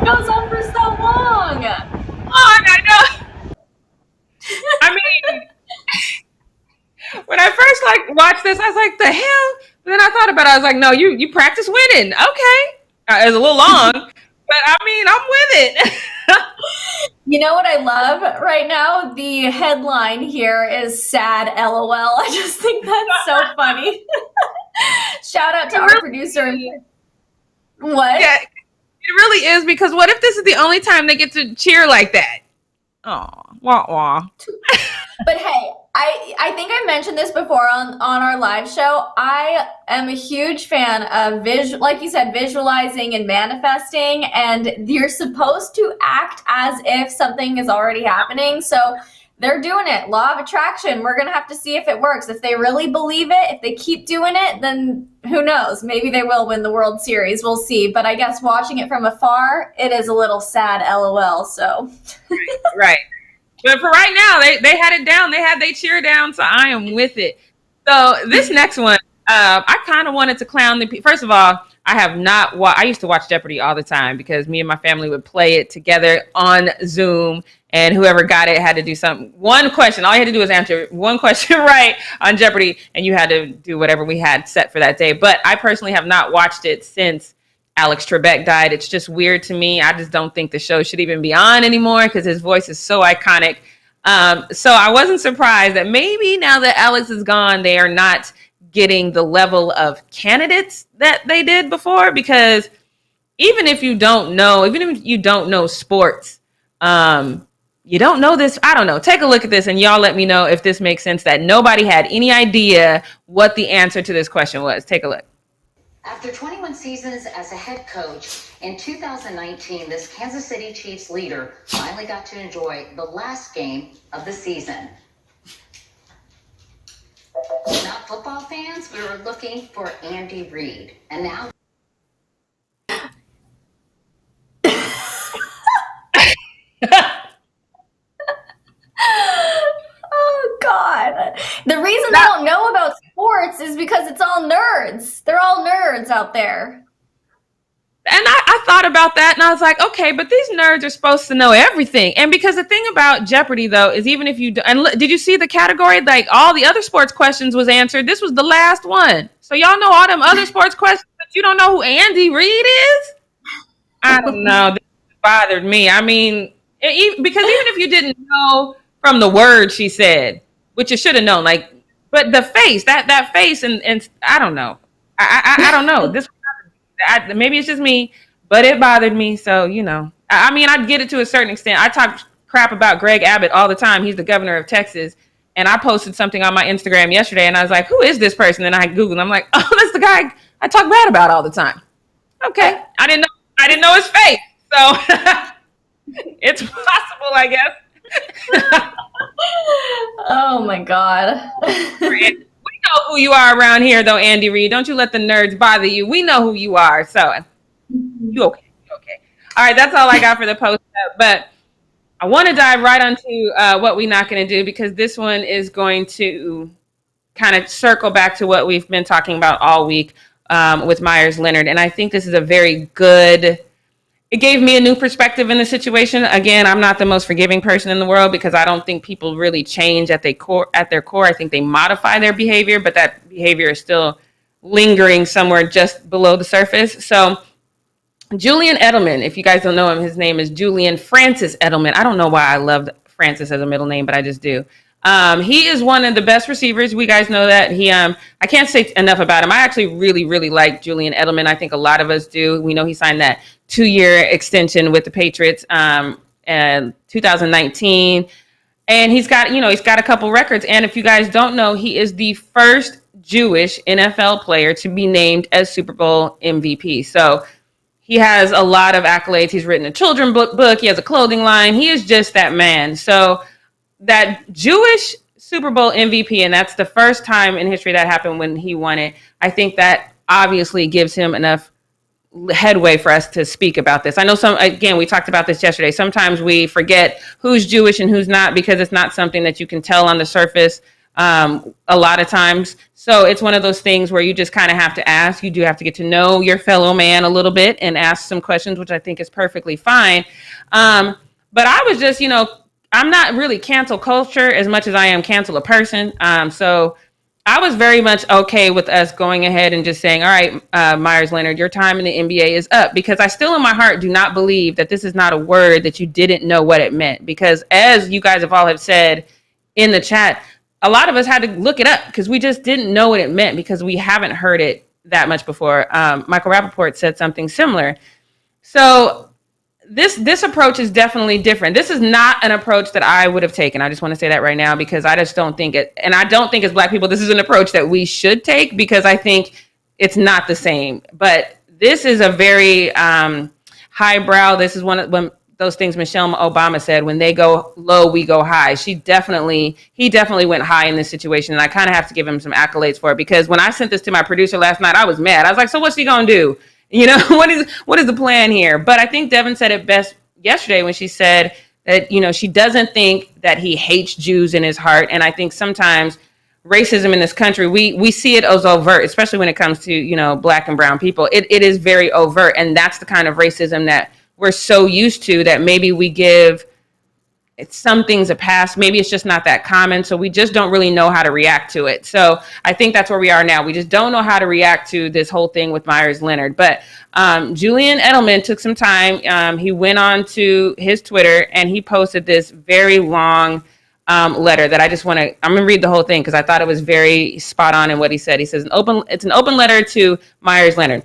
Goes on for so long. I know. I mean, when I first watched this, I was like, the hell? But then I thought about it. I was like, no, you practice winning. Okay. It was a little long, but I mean, I'm with it. You know what I love right now? The headline here is sad LOL. I just think that's so funny. Shout out to our producer. What? Yeah, it really is, because what if this is the only time they get to cheer like that? Oh, wah wah. But hey, I think I mentioned this before on our live show. I am a huge fan of like you said, visualizing and manifesting, and you're supposed to act as if something is already happening. So they're doing it. Law of attraction. We're going to have to see if it works. If they really believe it, if they keep doing it, then who knows? Maybe they will win the World Series. We'll see. But I guess watching it from afar, it is a little sad LOL. So right. But for right now, they had it down. They had their cheer down, so I am with it. So this next one, I kind of wanted to clown the people. First of all, I have not I used to watch Jeopardy all the time, because me and my family would play it together on Zoom, and whoever got it had to do something. One question. All you had to do was answer one question right on Jeopardy, and you had to do whatever we had set for that day. But I personally have not watched it since Alex Trebek died. It's just weird to me. I just don't think the show should even be on anymore, because his voice is so iconic. So I wasn't surprised that maybe now that Alex is gone, they are not getting the level of candidates that they did before, because even if you don't know sports, you don't know this. I don't know. Take a look at this and y'all let me know if this makes sense, that nobody had any idea what the answer to this question was. Take a look. After 21 seasons as a head coach, in 2019, this Kansas City Chiefs leader finally got to enjoy the last game of the season. Not football fans, we were looking for Andy Reid. And now... Oh, God. The reason they don't know about sports is because it's all nerds. They're all nerds out there. And I thought about that and I was like, okay, but these nerds are supposed to know everything. And because the thing about Jeopardy, though, is even if you do, and did you see the category? Like all the other sports questions was answered. This was the last one. So y'all know all them other sports questions, but you don't know who Andy Reid is? I don't know. This bothered me. I mean, because even if you didn't know from the word she said, which you should have known, like, but the face, that face, and I don't know. I don't know. This maybe it's just me, but it bothered me. So, you know, I mean, I get it to a certain extent. I talk crap about Greg Abbott all the time. He's the governor of Texas. And I posted something on my Instagram yesterday and I was like, who is this person? And I Googled and I'm like, oh, that's the guy I talk bad about all the time. Okay. I didn't know his face. So it's possible, I guess. Oh my God. We know who you are around here, though, Andy Reid. Don't you let the nerds bother you. We know who you are. So you okay. Okay. All right. That's all I got for the post. But I want to dive right onto what we're not going to do, because this one is going to kind of circle back to what we've been talking about all week with Meyers Leonard. And I think this is a very good... It gave me a new perspective in the situation. Again, I'm not the most forgiving person in the world because I don't think people really change at their core. I think they modify their behavior, but that behavior is still lingering somewhere just below the surface. So Julian Edelman, if you guys don't know him, his name is Julian Francis Edelman. I don't know why I love Francis as a middle name, but I just do. He is one of the best receivers. We guys know that. I can't say enough about him. I actually really, really like Julian Edelman. I think a lot of us do. We know he signed that 2-year extension with the Patriots in 2019. And he's got a couple records. And if you guys don't know, he is the first Jewish NFL player to be named as Super Bowl MVP. So he has a lot of accolades. He's written a children's book. He has a clothing line. He is just that man. So that Jewish Super Bowl MVP, and that's the first time in history that happened when he won it. I think that obviously gives him enough headway for us to speak about this. I know we talked about this yesterday. Sometimes we forget who's Jewish and who's not because it's not something that you can tell on the surface a lot of times. So it's one of those things where you just kind of have to ask. You do have to get to know your fellow man a little bit and ask some questions, which I think is perfectly fine. But I was just, I'm not really cancel culture as much as I am cancel a person. So I was very much okay with us going ahead and just saying, all right, Meyers Leonard, your time in the NBA is up, because I still in my heart do not believe that this is not a word that you didn't know what it meant. Because as you guys have said in the chat, a lot of us had to look it up because we just didn't know what it meant because we haven't heard it that much before. Michael Rapaport said something similar. So this approach is definitely different. This is not an approach that I would have taken. I just want to say that right now, because I just don't think it, and I don't think as Black people, this is an approach that we should take, because I think it's not the same. But this is a very highbrow. This is one of those things Michelle Obama said, when they go low, we go high. He definitely went high in this situation. And I kind of have to give him some accolades for it, because when I sent this to my producer last night, I was mad. I was like, so what's he going to do? What is the plan here? But I think Devin said it best yesterday when she said that, she doesn't think that he hates Jews in his heart. And I think sometimes racism in this country, we see it as overt, especially when it comes to, Black and brown people. It is very overt. And that's the kind of racism that we're so used to, that maybe we give some things a pass. Maybe it's just not that common. So we just don't really know how to react to it. So I think that's where we are now. We just don't know how to react to this whole thing with Meyers Leonard. But Julian Edelman took some time. He went on to his Twitter and he posted this very long letter that I'm going to read the whole thing because I thought it was very spot on in what he said. He says, it's an open letter to Meyers Leonard.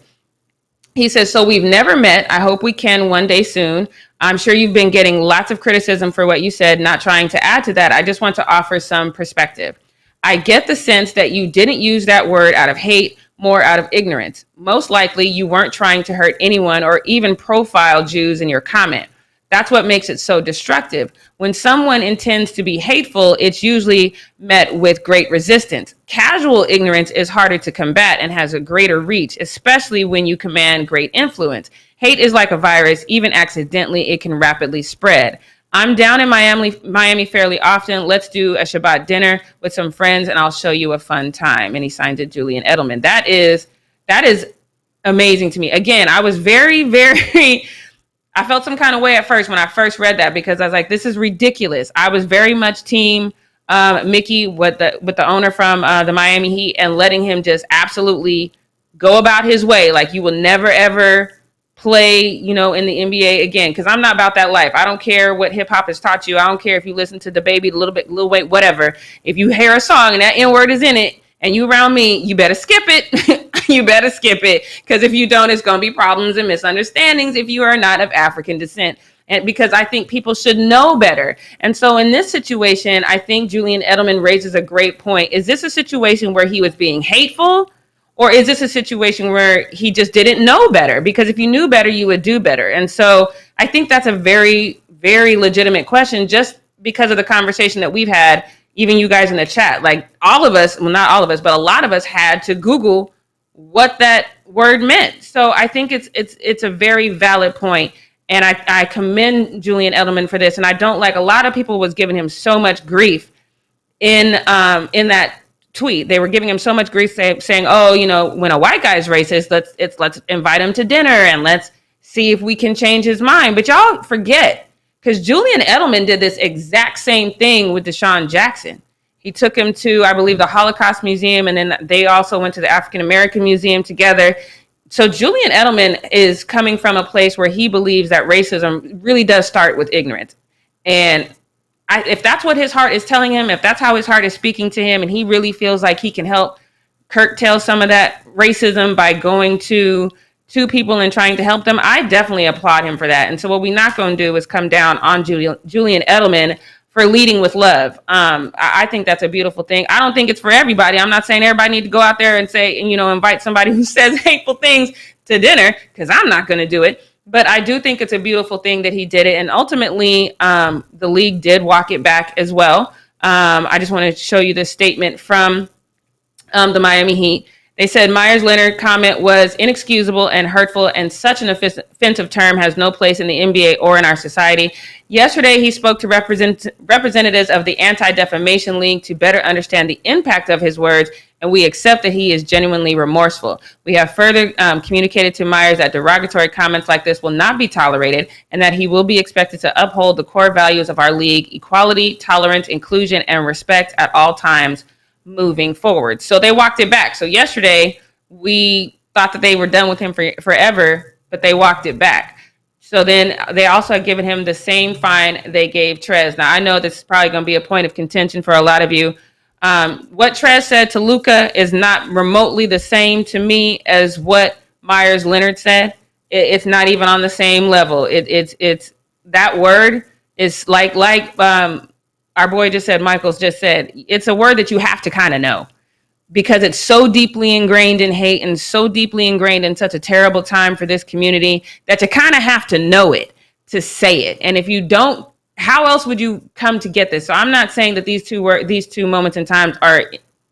He says, so we've never met. I hope we can one day soon. I'm sure you've been getting lots of criticism for what you said. Not trying to add to that. I just want to offer some perspective. I get the sense that you didn't use that word out of hate, more out of ignorance. Most likely you weren't trying to hurt anyone or even profile Jews in your comment. That's what makes it so destructive. When someone intends to be hateful, it's usually met with great resistance. Casual ignorance is harder to combat and has a greater reach, especially when you command great influence. Hate is like a virus. Even accidentally, it can rapidly spread. I'm down in Miami fairly often. Let's do a Shabbat dinner with some friends and I'll show you a fun time. And he signed it Julian Edelman. That is amazing to me. Again, I was very, very... I felt some kind of way at first when I first read that because I was like, this is ridiculous. I was very much team Mickey with the owner from the Miami Heat and letting him just absolutely go about his way. Like you will never, ever play, in the NBA again, because I'm not about that life. I don't care what hip hop has taught you. I don't care if you listen to the Baby, Lil Wayne, whatever. If you hear a song and that N-word is in it and you around me, you better skip it. You better skip it, because if you don't, it's going to be problems and misunderstandings if you are not of African descent. And because I think people should know better. And so in this situation, I think Julian Edelman raises a great point. Is this a situation where he was being hateful, or is this a situation where he just didn't know better? Because if you knew better, you would do better. And so I think that's a very, very legitimate question, just because of the conversation that we've had, even you guys in the chat. Like all of us, well, not all of us, but a lot of us had to Google what that word meant. So I think it's a very valid point. And I commend Julian Edelman for this. And I don't like, a lot of people was giving him so much grief in that tweet. They were giving him so much grief saying, oh, when a white guy's racist, let's invite him to dinner and let's see if we can change his mind. But y'all forget, because Julian Edelman did this exact same thing with Deshaun Jackson. He took him to, I believe, the Holocaust Museum, and then they also went to the African American Museum together. So Julian Edelman is coming from a place where he believes that racism really does start with ignorance. And if that's what his heart is telling him, if that's how his heart is speaking to him, and he really feels like he can help curtail some of that racism by going to people and trying to help them, I definitely applaud him for that. And so what we're not going to do is come down on Julian Edelman for leading with love. I think that's a beautiful thing. I don't think it's for everybody. I'm not saying everybody need to go out there and say, invite somebody who says hateful things to dinner, because I'm not going to do it. But I do think it's a beautiful thing that he did it. And ultimately, the league did walk it back as well. I just want to show you this statement from the Miami Heat. They said Meyers' Leonard comment was inexcusable and hurtful, and such an offensive term has no place in the NBA or in our society. Yesterday, he spoke to representatives of the Anti-Defamation League to better understand the impact of his words, and we accept that he is genuinely remorseful. We have further communicated to Meyers that derogatory comments like this will not be tolerated, and that he will be expected to uphold the core values of our league: equality, tolerance, inclusion, and respect at all times moving forward. So they walked it back. So yesterday we thought that they were done with him forever, but they walked it back. So then they also have given him the same fine they gave Trez. Now I know this is probably going to be a point of contention for a lot of you. What Trez said to Luka is not remotely the same to me as what Meyers Leonard said. It's not even on the same level. It's that word is like our boy just said, Michael's just said, it's a word that you have to kind of know, because it's so deeply ingrained in hate and so deeply ingrained in such a terrible time for this community that you kind of have to know it to say it. And if you don't, how else would you come to get this? So I'm not saying that these two moments in time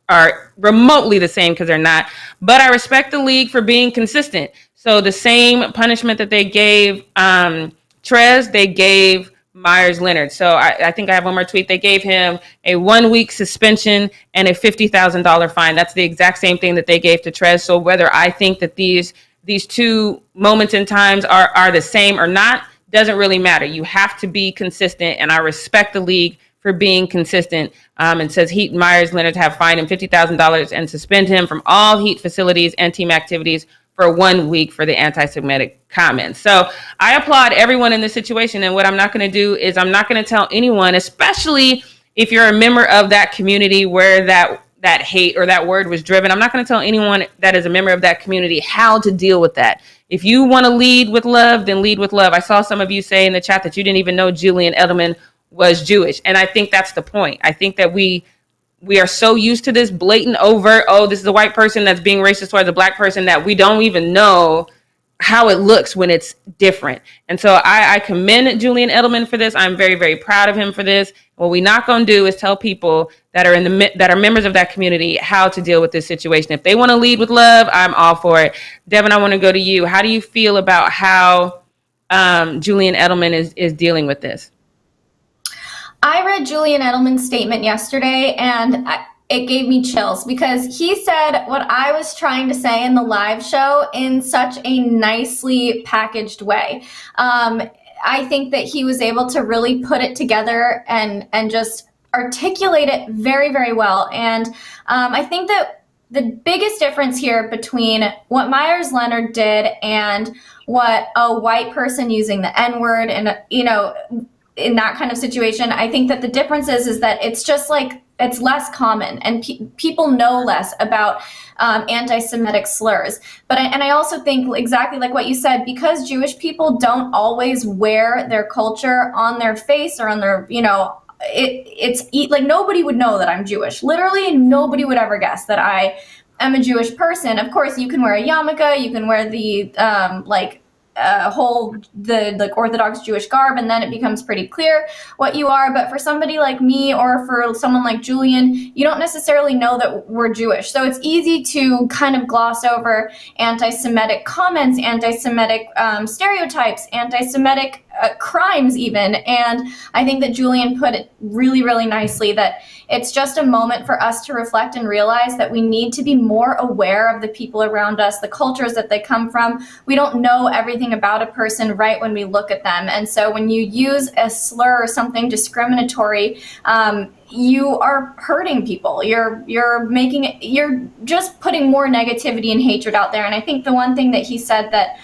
are remotely the same, because they're not, but I respect the league for being consistent. So the same punishment that they gave Trez, they gave Meyers Leonard. So I think I have one more tweet. They gave him a 1-week suspension and a $50,000 fine. That's the exact same thing that they gave to Trez. So whether I think that these two moments in times are the same or not doesn't really matter. You have to be consistent, and I respect the league for being consistent. And says Heat and Meyers Leonard have fined him $50,000 and suspend him from all Heat facilities and team activities for 1 week for the anti-Semitic comments. So I applaud everyone in this situation. And what I'm not going to do is I'm not going to tell anyone, especially if you're a member of that community where that that hate or that word was driven. I'm not going to tell anyone that is a member of that community how to deal with that. If you want to lead with love, then lead with love. I saw some of you say in the chat that you didn't even know Julian Edelman was Jewish. And I think that's the point. I think that we are so used to this blatant, overt, oh, this is a white person that's being racist towards a black person, that we don't even know how it looks when it's different. And so I commend Julian Edelman for this. I'm very, very proud of him for this. What we're not going to do is tell people that are members of that community how to deal with this situation. If they want to lead with love, I'm all for it. Devin, I want to go to you. How do you feel about how Julian Edelman is dealing with this? I read Julian Edelman's statement yesterday, and it gave me chills because he said what I was trying to say in the live show in such a nicely packaged way. I think that he was able to really put it together and just articulate it very, very well. And I think that the biggest difference here between what Meyers Leonard did and what a white person using the N-word and, in that kind of situation, I think that the difference is that it's just like, it's less common, and people know less about anti-Semitic slurs. But I also think exactly like what you said, because Jewish people don't always wear their culture on their face or on their, it's like nobody would know that I'm Jewish. Literally, nobody would ever guess that I am a Jewish person. Of course, you can wear a yarmulke, you can wear the the Orthodox Jewish garb, and then it becomes pretty clear what you are. But for somebody like me or for someone like Julian, you don't necessarily know that we're Jewish. So it's easy to kind of gloss over anti-Semitic comments, anti-Semitic stereotypes, anti-Semitic crimes even. And I think that Julian put it really, really nicely, that it's just a moment for us to reflect and realize that we need to be more aware of the people around us, the cultures that they come from. We don't know everything about a person right when we look at them. And so when you use a slur or something discriminatory, you are hurting people. You're just putting more negativity and hatred out there. And I think the one thing that he said that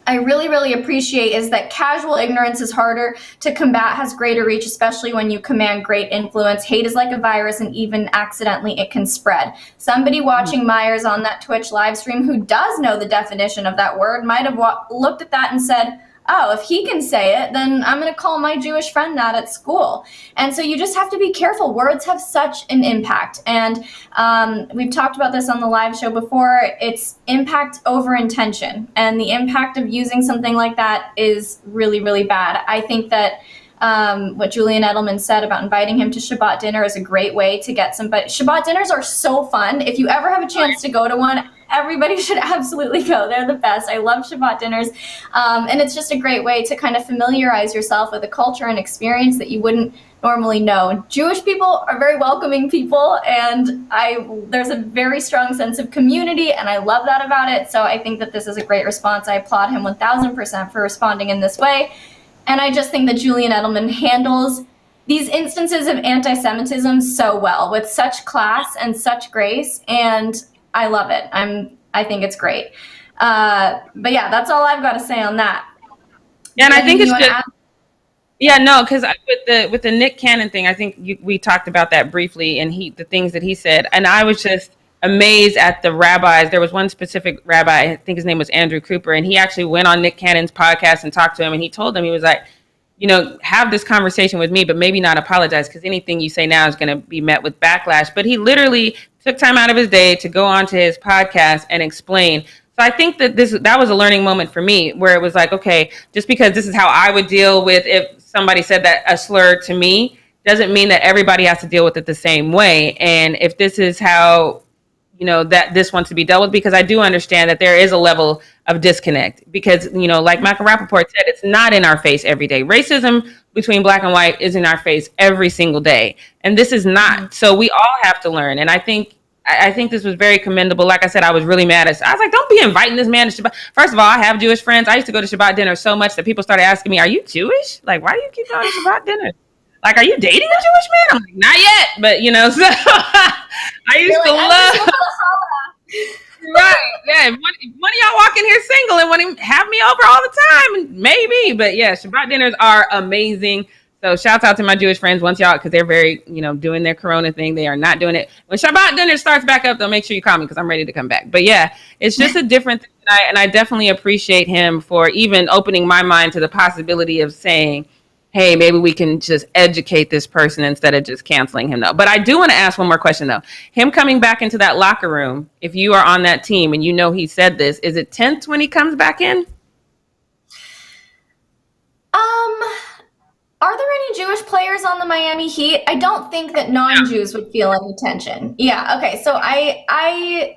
I really, really appreciate is that casual ignorance is harder to combat, has greater reach, especially when you command great influence. Hate is like a virus, and even accidentally it can spread. Somebody watching Meyers on that Twitch live stream who does know the definition of that word might have looked at that and said, oh, if he can say it, then I'm going to call my Jewish friend that at school. And so you just have to be careful. Words have such an impact. And we've talked about this on the live show before. It's impact over intention. And the impact of using something like that is really, really bad. I think that what Julian Edelman said about inviting him to Shabbat dinner is a great way to get somebody. Shabbat dinners are so fun. If you ever have a chance to go to one, everybody should absolutely go. They're the best. I love Shabbat dinners. And it's just a great way to kind of familiarize yourself with a culture and experience that you wouldn't normally know. Jewish people are very welcoming people, and there's a very strong sense of community, and I love that about it. So I think that this is a great response. I applaud him 1000% for responding in this way. And I just think that Julian Edelman handles these instances of anti-Semitism so well, with such class and such grace, and I love it. I think it's great. But yeah, that's all I've got to say on that. Yeah, and I think it's just, yeah, no, because with the Nick Cannon thing, I think we talked about that briefly, and the things that he said, and I was just amazed at the rabbis. There was one specific rabbi, I think his name was Andrew Cooper, and he actually went on Nick Cannon's podcast and talked to him, and he told him, he was like, have this conversation with me, but maybe not apologize, because anything you say now is going to be met with backlash. But he literally took time out of his day to go onto his podcast and explain. So I think that that was a learning moment for me, where it was like, okay, just because this is how I would deal with if somebody said that a slur to me, doesn't mean that everybody has to deal with it the same way. And if this is how that this wants to be dealt with, because I do understand that there is a level of disconnect, because, like Michael Rappaport said, it's not in our face every day. Racism between black and white is in our face every single day. And this is not. So we all have to learn. And I think this was very commendable. Like I said, I was really mad. I was like, don't be inviting this man to Shabbat. First of all, I have Jewish friends. I used to go to Shabbat dinner so much that people started asking me, are you Jewish? Like, why do you keep going to Shabbat dinner? Like, are you dating a Jewish man? I'm like, not yet. But, so I used to love. Right. Yeah. If one of y'all walk in here single and want to have me over all the time, maybe. But yeah, Shabbat dinners are amazing. So shouts out to my Jewish friends once y'all, because they're very, doing their Corona thing. They are not doing it. When Shabbat dinner starts back up, they'll make sure you call me because I'm ready to come back. But yeah, it's just a different thing. And I definitely appreciate him for even opening my mind to the possibility of saying, hey, maybe we can just educate this person instead of just canceling him, though. But I do want to ask one more question, though. Him coming back into that locker room, if you are on that team and he said this, is it tense when he comes back in? Are there any Jewish players on the Miami Heat? I don't think that non-Jews would feel any tension. Yeah, okay. So I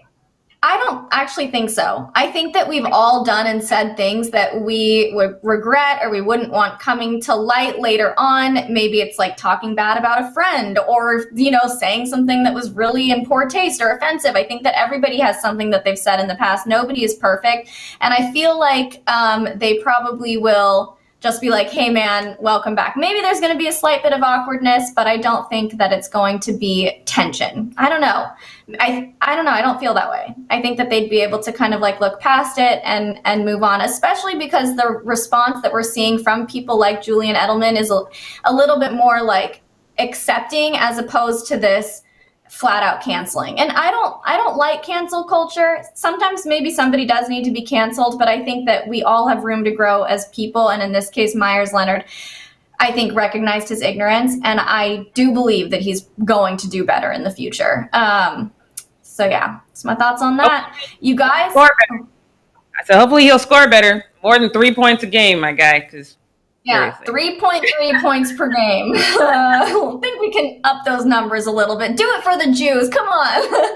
don't actually think so. I think that we've all done and said things that we would regret or we wouldn't want coming to light later on. Maybe it's like talking bad about a friend or, saying something that was really in poor taste or offensive. I think that everybody has something that they've said in the past. Nobody is perfect. And I feel like they probably will just be like, hey, man, welcome back. Maybe there's going to be a slight bit of awkwardness, but I don't think that it's going to be tension. I don't know. I don't know. I don't feel that way. I think that they'd be able to kind of like look past it and move on, especially because the response that we're seeing from people like Julian Edelman is a little bit more like accepting as opposed to this flat out canceling. And I don't like cancel culture. Sometimes maybe somebody does need to be canceled, but I think that we all have room to grow as people. And in this case, Meyers Leonard, I think, recognized his ignorance. And I do believe that he's going to do better in the future. So yeah, that's my thoughts on that. You guys? So hopefully he'll score better. More than 3 points a game, my guy, because yeah, 3.3 points per game. I think we can up those numbers a little bit. Do it for the Jews. Come on.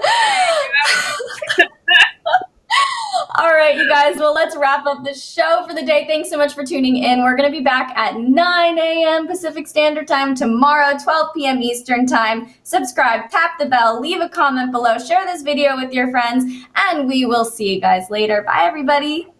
All right, you guys. Well, let's wrap up the show for the day. Thanks so much for tuning in. We're going to be back at 9 a.m. Pacific Standard Time tomorrow, 12 p.m. Eastern Time. Subscribe, tap the bell, leave a comment below, share this video with your friends, and we will see you guys later. Bye, everybody.